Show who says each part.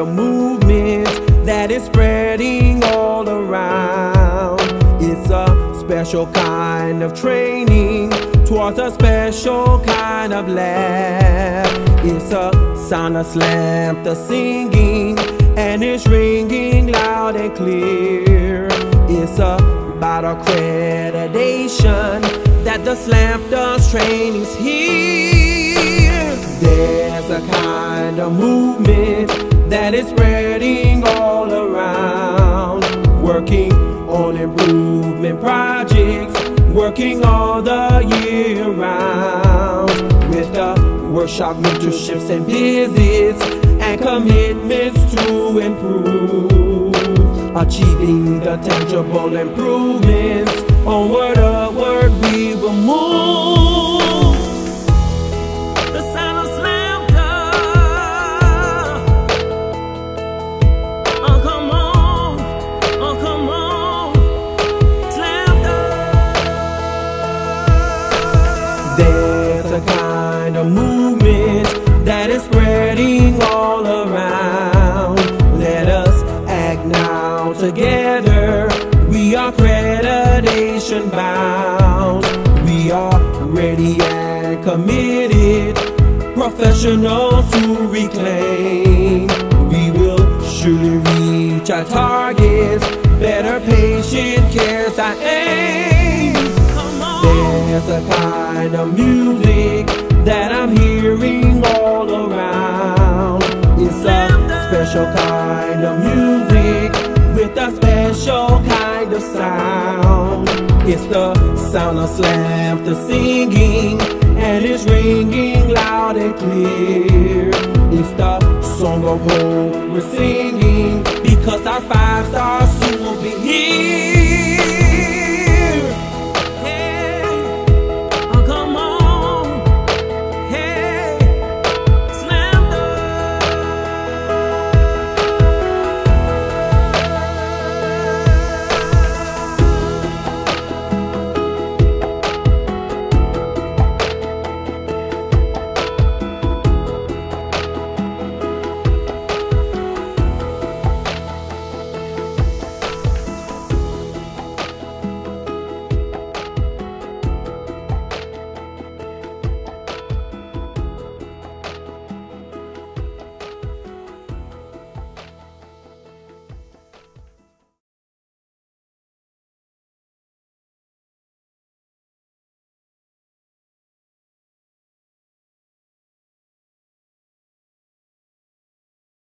Speaker 1: of movement that is spreading all around. It's a special kind of training towards a special kind of lab. It's a Sound of Slmta singing, and it's ringing loud and clear. It's about accreditation that the Slmta's training's here. There's a kind of movement that is spreading all around, working on improvement projects, working all the year round, with the workshop mentorships and visits and commitments to improve, achieving the tangible improvements. Onward, upward, we will move. The Sound of Slmta. Oh, come on. Oh, come on. Slmta. There's a kind of movement that is spreading all around. Let us act now together. We are accreditation bound. We are ready and committed, professionals to reclaim. We will surely reach our targets. Better patient care's our aim. There's a kind of music that I'm hearing all around. It's a special kind of music with a special kind of sound. It's the Sound of Slmta singing, and it's ringing loud and clear. It's the song of hope we're singing, because our 5 stars soon will be here.